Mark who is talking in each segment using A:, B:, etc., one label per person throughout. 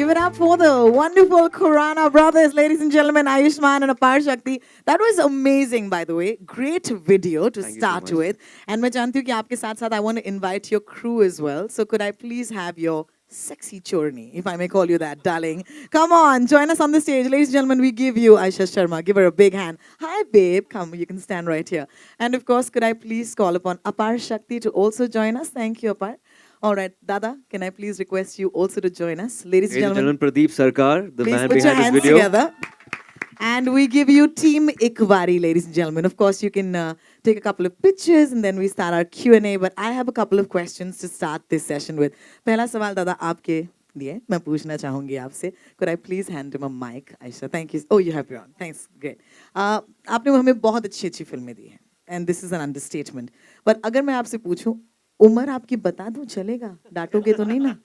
A: Give it up for the wonderful Khurana brothers, ladies and gentlemen, Ayushmann and Apar Shakti. That was amazing, by the way. Great video to
B: Thank you so
A: start
B: much.
A: with. And मैं जानती हूँ कि आपके साथ-साथ I want to invite your crew as well. So could I please have your sexy chorni, if I may call you that, darling. Come on, join us on the stage. Ladies and gentlemen, we give you Aisha Sharma. Give her a big hand. Hi, babe. Come, you can stand right here. And of course, could I please call upon Apar Shakti to also join us? Thank you, Apar. All right, Dada, can I please request you also to join us? Ladies and gentlemen,
B: Pradeep Sarkar, the
A: please
B: man
A: put your
B: behind
A: hands
B: this video.
A: together. And we give you Team Ikvari, ladies and gentlemen. Of course, you can take a couple of pictures and then we start our Q&A. But I have a couple of questions to start this session with. पहला सवाल दादा आपके लिए मैं पूछना चाहूँगी आपसे. Could I please hand him a mic, Aisha? Thank you. Oh, you have your own. Thanks. Great. आपने हमें बहुत अच्छी फिल्में दी हैं. And this is an understatement. But अगर मैं आपसे पूछूं, उम्र आपकी बता दूं चलेगा? डांटोगे तो नहीं ना?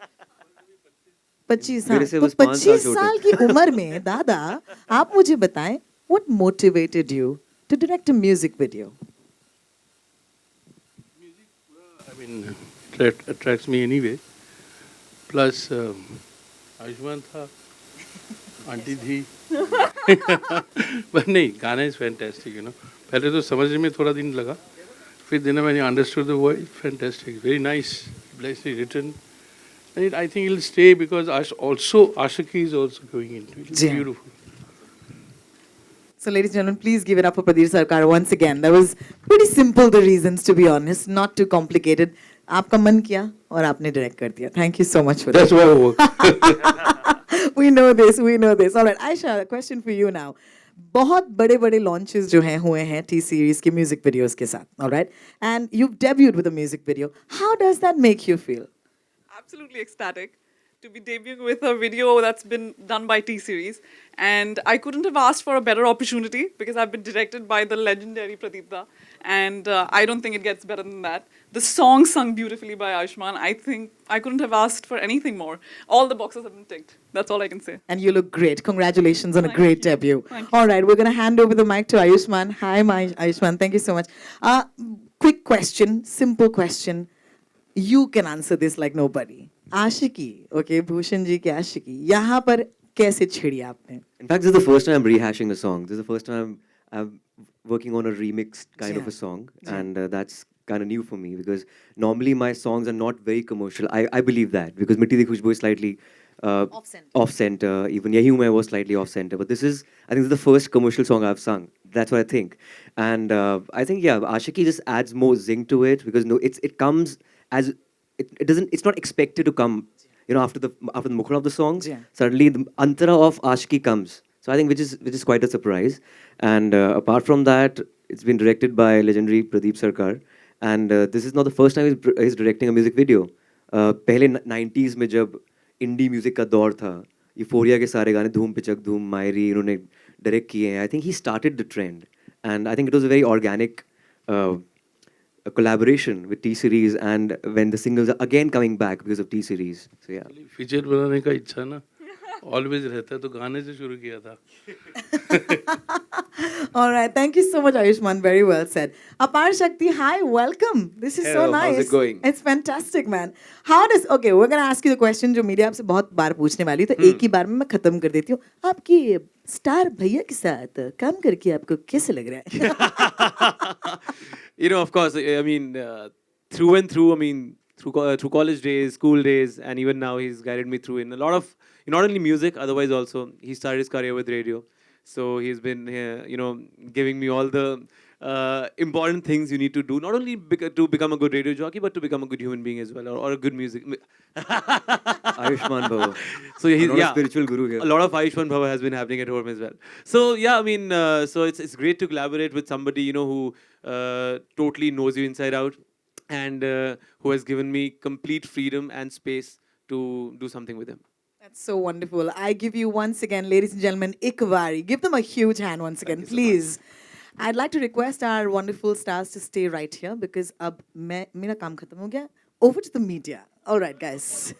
A: 25 साल. तो 25 साल की उम्र में दादा आप मुझे बताएं what motivated you to direct a music video?
C: Music, I mean, attracts me anyway. Plus, Ayushmann था, आंटी थी. But नहीं, गाना is fantastic, you know. पहले तो समझने में थोड़ा दिन लगा. फिर दिन में I understood the word. Fantastic, very nice, nicely written. And I think it'll stay because Ashiki is also going into it. It's beautiful.
A: So, ladies and gentlemen, please give it up for Pradeep Sarkar once again. That was pretty simple, the reasons, to be honest, not too complicated. आपका मन किया और आपने direct कर दिया. Thank you so much for
C: That's
A: that.
C: why I work.
A: We know this, we know this. All right, Aisha, a question for you now. बहुत बड़े launches जो हैं हुए हैं T-Series के music videos के साथ, all right? And you've debuted with a music video. How does that make you feel?
D: Absolutely ecstatic to be debuting with a video that's been done by T-Series. And I couldn't have asked for a better opportunity because I've been directed by the legendary Pradeep Da. And I don't think it gets better than that. The song sung beautifully by Ayushmann. I think I couldn't have asked for anything more. All the boxes have been ticked. That's all I can say.
A: And you look great. Congratulations on a great debut.
D: Thank you.
A: All right, we're going to hand over the mic to Ayushmann. Hi, Ayushmann. Thank you so much. Quick question, simple question. You can answer this like nobody. Ashiki, okay, Bhushan ji ki Ashiki. यहाँ पर कैसे छिड़ी आपने?
B: In fact, this is the first time I'm rehashing a song. This is the first time I'm working on a remixed kind of a song. And that's kind of new for me because normally my songs are not very commercial. I believe that because Mitti Di Khushboo is slightly off-center. Even Yahi Hu Main was slightly off-center. But this is, I think this is the first commercial song I've sung. That's what I think. And I think, yeah, Ashiki just adds more zing to it because it comes as, it's not expected to come, you know, after the mukhra of the songs.
A: Yeah.
B: Suddenly the antara of Ashiki comes. So I think which is quite a surprise. And apart from that, it's been directed by legendary Pradeep Sarkar. And this is not the first time he's directing a music video. पहले 90s में जब indie music का दौर था, Euphoria के सारे गाने धूम पिचक धूम मायरी इन्होंने direct किए हैं. I think he started the trend. And I think it was a very organic a collaboration with T-Series and when the singles are again coming back because of T-Series. So yeah.
C: Feature बनाने का इच्छा ना always रहता है तो गाने से शुरू किया था.
A: All right, thank you so much, Ayushmann. Very well said. Apar Shakti, hi, welcome. This is so
B: Hello,
A: nice.
B: how's it going?
A: It's fantastic, man. How does, okay, we're going to ask you the question जो media आपसे बहुत बार पूछने वाली तो एक ही बार में मैं खत्म कर देती हूँ. आपकी स्टार भैया के साथ काम करके आपको कैसे लग रहा है?
E: You know, of course, I mean, through and through, I mean, through college days, school days, and even now he's guided me through in a lot of, not only music, otherwise also, he started his career with radio. So he's been, you know, giving me all the important things you need to do, not only to become a good radio jockey, but to become a good human being as well, or a good music.
B: Ayushmann Bhava.
E: So he's
B: a spiritual guru here.
E: A lot of Ayushmann Bhava has been happening at home as well. So yeah, I mean, so it's great to collaborate with somebody, you know, who totally knows you inside out and who has given me complete freedom and space to do something with him.
A: That's so wonderful. I give you once again, ladies and gentlemen, Ikvari. Give them a huge hand once again, please. I'd like to request our wonderful stars to stay right here because अब मेरा काम खत्म हो गया. Over to the media. All right, guys.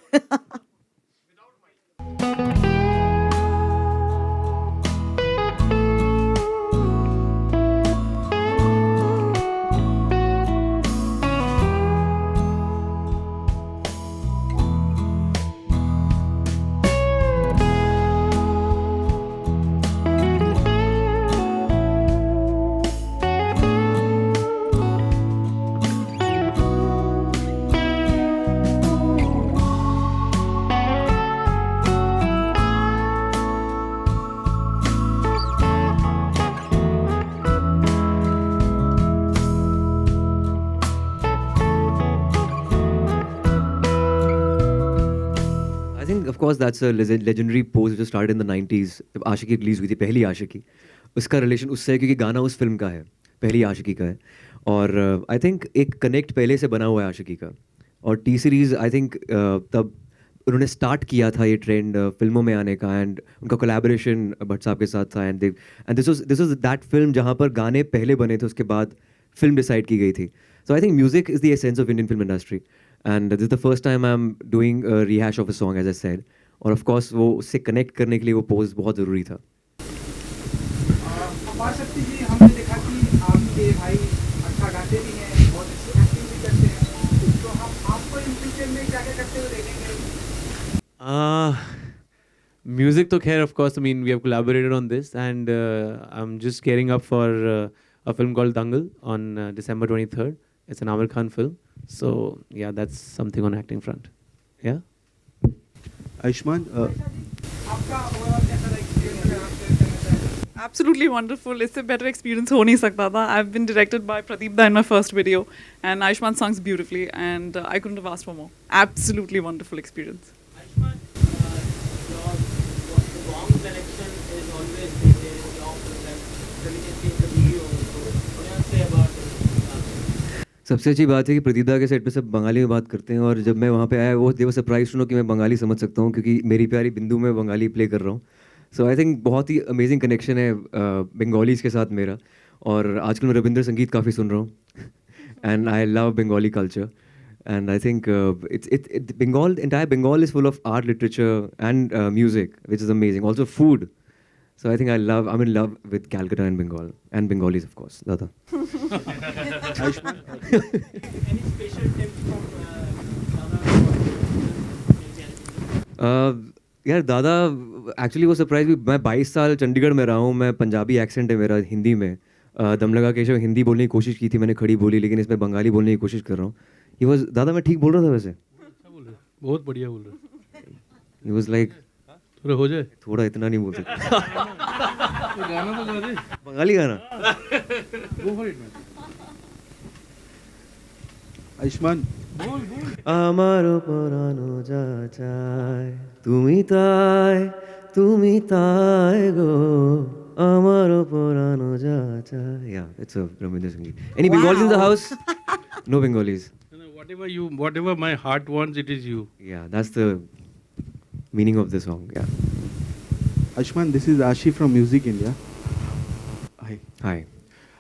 B: course, that's a legendary pose which started in the 90s. जब आशिकी release हुई थी, पहली आशिकी, उसका रिलेशन उससे है क्योंकि गाना उस फिल्म का है, पहली आशिकी का है. और आई थिंक एक कनेक्ट पहले से बना हुआ है आशिकी का. और टी सीरीज़ आई थिंक तब उन्होंने स्टार्ट किया था ये ट्रेंड फिल्मों में आने का, एंड उनका कोलैबोरेशन भट्ट साहब के साथ था. And this was that film जहाँ पर गाने पहले बने थे, उसके बाद फिल्म डिसाइड की गई थी. So I think music is the essence of Indian film industry, and this is the first time I am doing rehash of a song as I said. और ऑफ कोर्स वो उससे connect करने के लिए वो पोज बहुत ज़रूरी था.
F: अपार शक्ति जी, हमने देखा कि आपके भाई अच्छा गाते भी हैं, बहुत अच्छी एक्टिंग भी करते हैं, तो हम आपको इन फ्यूचर में क्या क्या करते हुए देखेंगे?
E: Music to khair, of course. I mean, we have collaborated on this, and I'm just gearing up for a film called Dangal on December 23rd. It's an Amir Khan film. So yeah, that's something on acting front. Yeah.
G: Ayushman,
F: आपका overall कैसा रहा experience अगर आप share करना चाहें?
D: Absolutely wonderful. इससे better experience हो नहीं सकता था. I've been directed by Pradeep Da in my first video, and Ayushmann songs beautifully, and I couldn't have asked for more. Absolutely wonderful experience.
H: Ayushmann, your song selection is always been there in your film, like we can see in the video also. What do you say about it?
B: सबसे अच्छी बात है कि प्रदीप दा के set पे सब बंगाली में बात करते हैं, और जब मैं वहाँ पे आया वो दे वर सरप्राइज टू नो कि मैं बंगाली समझ सकता हूँ, क्योंकि मेरी प्यारी बिंदु में बंगाली प्ले कर रहा हूँ. सो आई थिंक बहुत ही अमेजिंग कनेक्शन है बंगालीज़ के साथ मेरा. और आजकल मैं रविंद्र संगीत काफ़ी सुन रहा हूँ, and I love Bengali culture. And I think Bengal, entire Bengal is full of art, literature and music, which is amazing. Also food. So I think I'm in love with Calcutta and Bengal, and Bengalis of course. Dada.
G: Ayushman,
H: Any special tips from Dada?
B: यार दादा actually वो surprise भी, मैं 22 साल चंडीगढ़ में रहा हूँ, मैं पंजाबी एक्सेंट है मेरा हिंदी में. दम लगा के हिंदी बोलने की कोशिश की थी मैंने, खड़ी बोली, लेकिन इसमें बंगाली बोलने की कोशिश कर रहा हूँ. ही वाज, दादा मैं ठीक बोल रहा था वैसे?
C: अच्छा बोल रहे, बहुत बढ़िया बोल रहे.
B: ही वाज लाइक,
C: थोड़ा हो जाए
B: थोड़ा इतना नहीं बोल सकता.
C: तो गाना तो गा दे.
B: बंगाली गाना.
C: Go for it, man.
G: Ayushman,
B: আমারও পরানো যা চায় তুমি তাই গো, আমারও পরানো যা চায়. Yeah, it's a Ramendra Sangeet. Any Bengalis in the house? No Bengalis.
C: No, whatever my heart wants, it is you.
B: Yeah, that's the meaning of the song. Yeah.
G: Ayushmann, this is Aashi from music India. Hi.
B: Hi.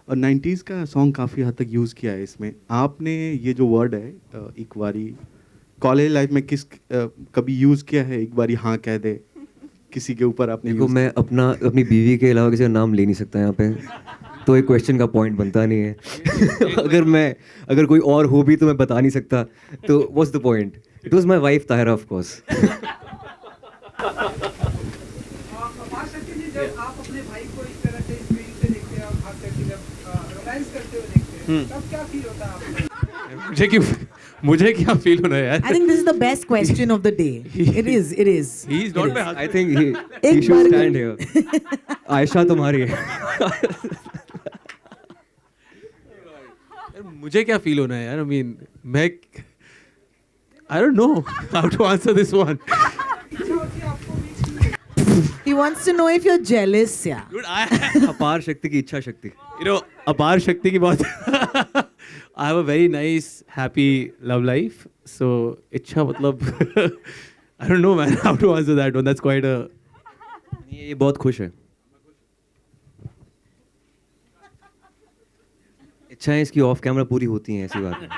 G: और 90s का song काफ़ी हद तक use किया है इसमें. आपने ये जो वर्ड है एक बारी कॉलेज लाइफ में कभी यूज़ किया है? एक बारी हाँ कह दे किसी के ऊपर आपने
B: देखो
G: use
B: मैं अपनी बीवी के अलावा किसी का नाम ले नहीं सकता यहाँ पे, तो एक क्वेश्चन का पॉइंट बनता नहीं है. अगर कोई और हो भी तो मैं बता नहीं सकता, तो what's the point? It was my wife Tahira of course.
F: अपार शक्ति जी, जब आप अपने भाई को इस तरह से स्क्रीन से देखते हैं और खास करके जब रोमांस करते हुए देखते हैं, तब क्या फील होता है आपको?
E: मुझे क्या फील होना है यार?
A: I think this is the best question of the day. It is.
E: He is not my
B: I think he
A: एक
B: should
A: bar
B: stand here. Ayesha तुम्हारी है.
E: यार, मुझे क्या फील होना है यार? I mean, I don't know how to answer this one.
F: इच्छा होती है आपको भी?
A: He wants to know if you're jealous. Yeah.
E: Dude,
B: अपार शक्ति की इच्छा शक्ति.
E: अपार शक्ति की बात. I have a very nice, happy love life. So, इच्छा मतलब I don't know man how to answer that one. That's quite a.
B: ये बहुत खुश है. इच्छाएं इसकी ऑफ कैमरा पूरी होती हैं, ऐसी बात है.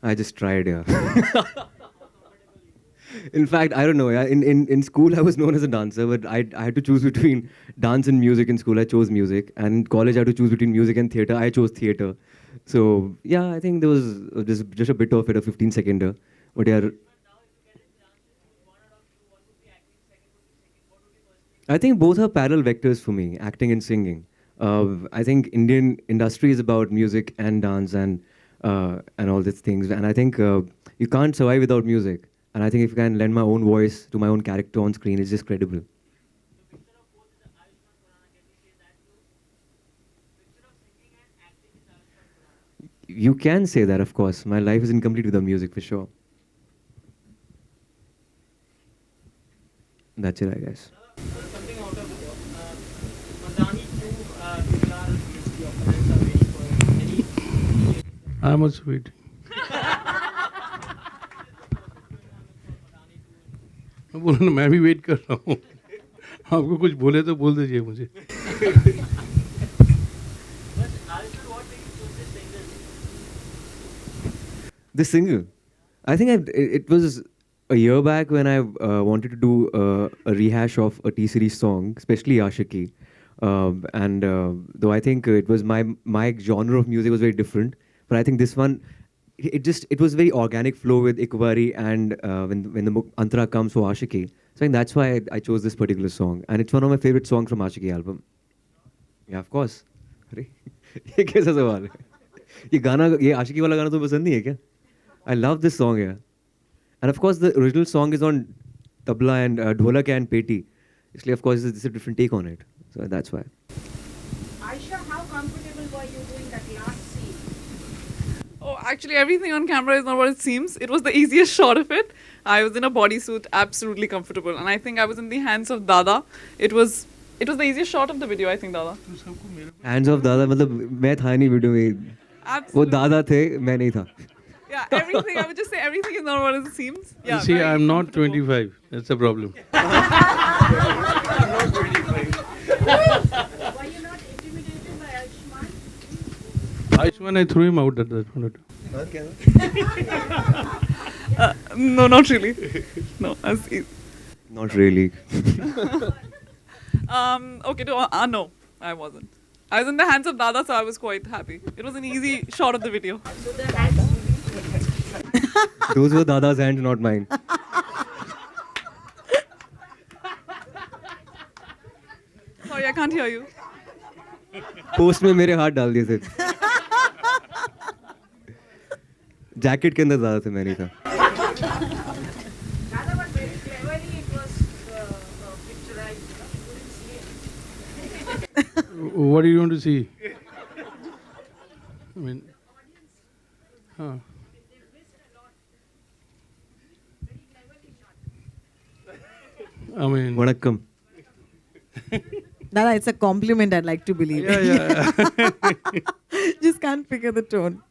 B: I just tried, yeah. In fact, I don't know. Yeah, in school I was known as a dancer, but I had to choose between dance and music. In school I chose music, and in college I had to choose between music and theatre. I chose theatre. So yeah, I think there was just a bit of it, a 15-seconder. But yeah, I think both are parallel vectors for me, acting and singing. I think Indian industry is about music and dance and all these things, and I think you can't survive without music. And I think if I can lend my own voice to my own character on screen, it's just credible. You can say that, of course. My life is incomplete without music, for sure. That's it, I guess.
H: Something out of Madani 2, people are your friends are waiting for any.
C: I'm also waiting. मैं बोला ना मैं भी wait कर रहा हूँ आपको कुछ बोले तो बोल दीजिए मुझे
H: But Ayushmann, what made you choose this single?
B: This single, I think it was a year back when I wanted to do a rehash of a T-Series song, especially Ashiki. And though I think it was my genre of music was very different, but I think this one, it was very organic flow with Ikbari and when the Antara comes for Ashiki. So I think that's why I chose this particular song, and it's one of my favorite songs from Ashiki album. Yeah, of course. अरे ये कैसा सवाल है? ये गाना, ये आशिकी वाला गाना तुम्हें पसंद नहीं है क्या? I love this song, yeah. And of course, the original song is on tabla and dholak and peti. Isliye, of course, this is a different take on it. So that's why.
I: Aisha, how comfortable were you doing that last scene?
D: Oh, actually, everything on camera is not what it seems. It was the easiest shot of it. I was in a bodysuit, absolutely comfortable. And I think I was in the hands of Dada. It was the easiest shot of the video, I think, Dada.
B: Hands of Dada, मतलब मैं था नहीं video में. वो
D: Absolutely.
B: दादा थे, मैं नहीं था.
D: Yeah, everything. I would just say everything is not what it seems. Yeah,
C: see
D: very
C: I'm not
D: comfortable.
C: 25 that's the problem
I: Were you not intimidated by Ayushmann?
C: Ayushmann I threw him out at that point
D: No, not really. No,
B: Not really.
D: okay, no, I wasn't. I was in the hands of Dada, so I was quite happy. It was an easy shot of the video.
I: So the hands.
B: Those were Dada's hands, not mine.
D: Sorry, I can't hear you.
B: Post में मेरे हाथ डाल दिए थे. Jacket के अंदर ज़्यादा थे, मैं नहीं था.
I: Dada was very cleverly, it was picturized. You couldn't see it.
C: what do you want to see I mean huh. I mean
B: Vanakkam.
A: Dada, it's a compliment, I'd like to believe.
C: yeah
A: Just can't figure the tone.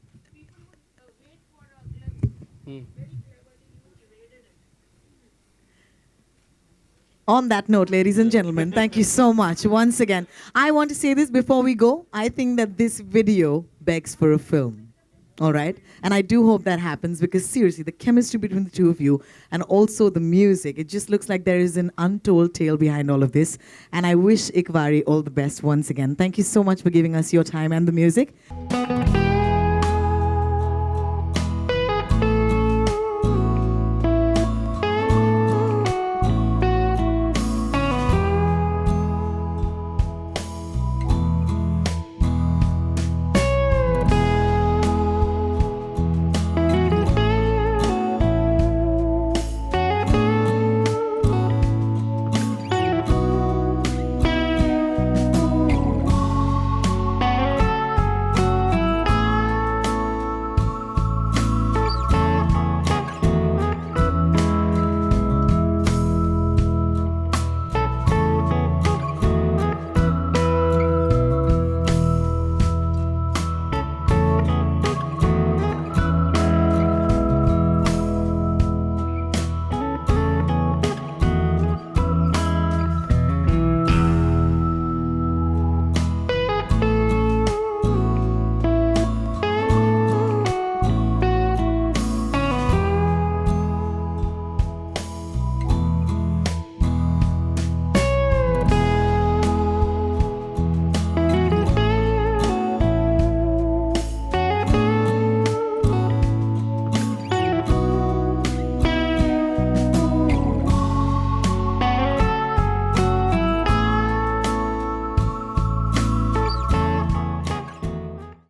A: On that note, ladies and gentlemen, thank you so much once again. I want to say this before we go. I think that this video begs for a film. All right? And I do hope that happens because seriously, the chemistry between the two of you and also the music, it just looks like there is an untold tale behind all of this. And I wish Ikbari all the best once again. Thank you so much for giving us your time and the music.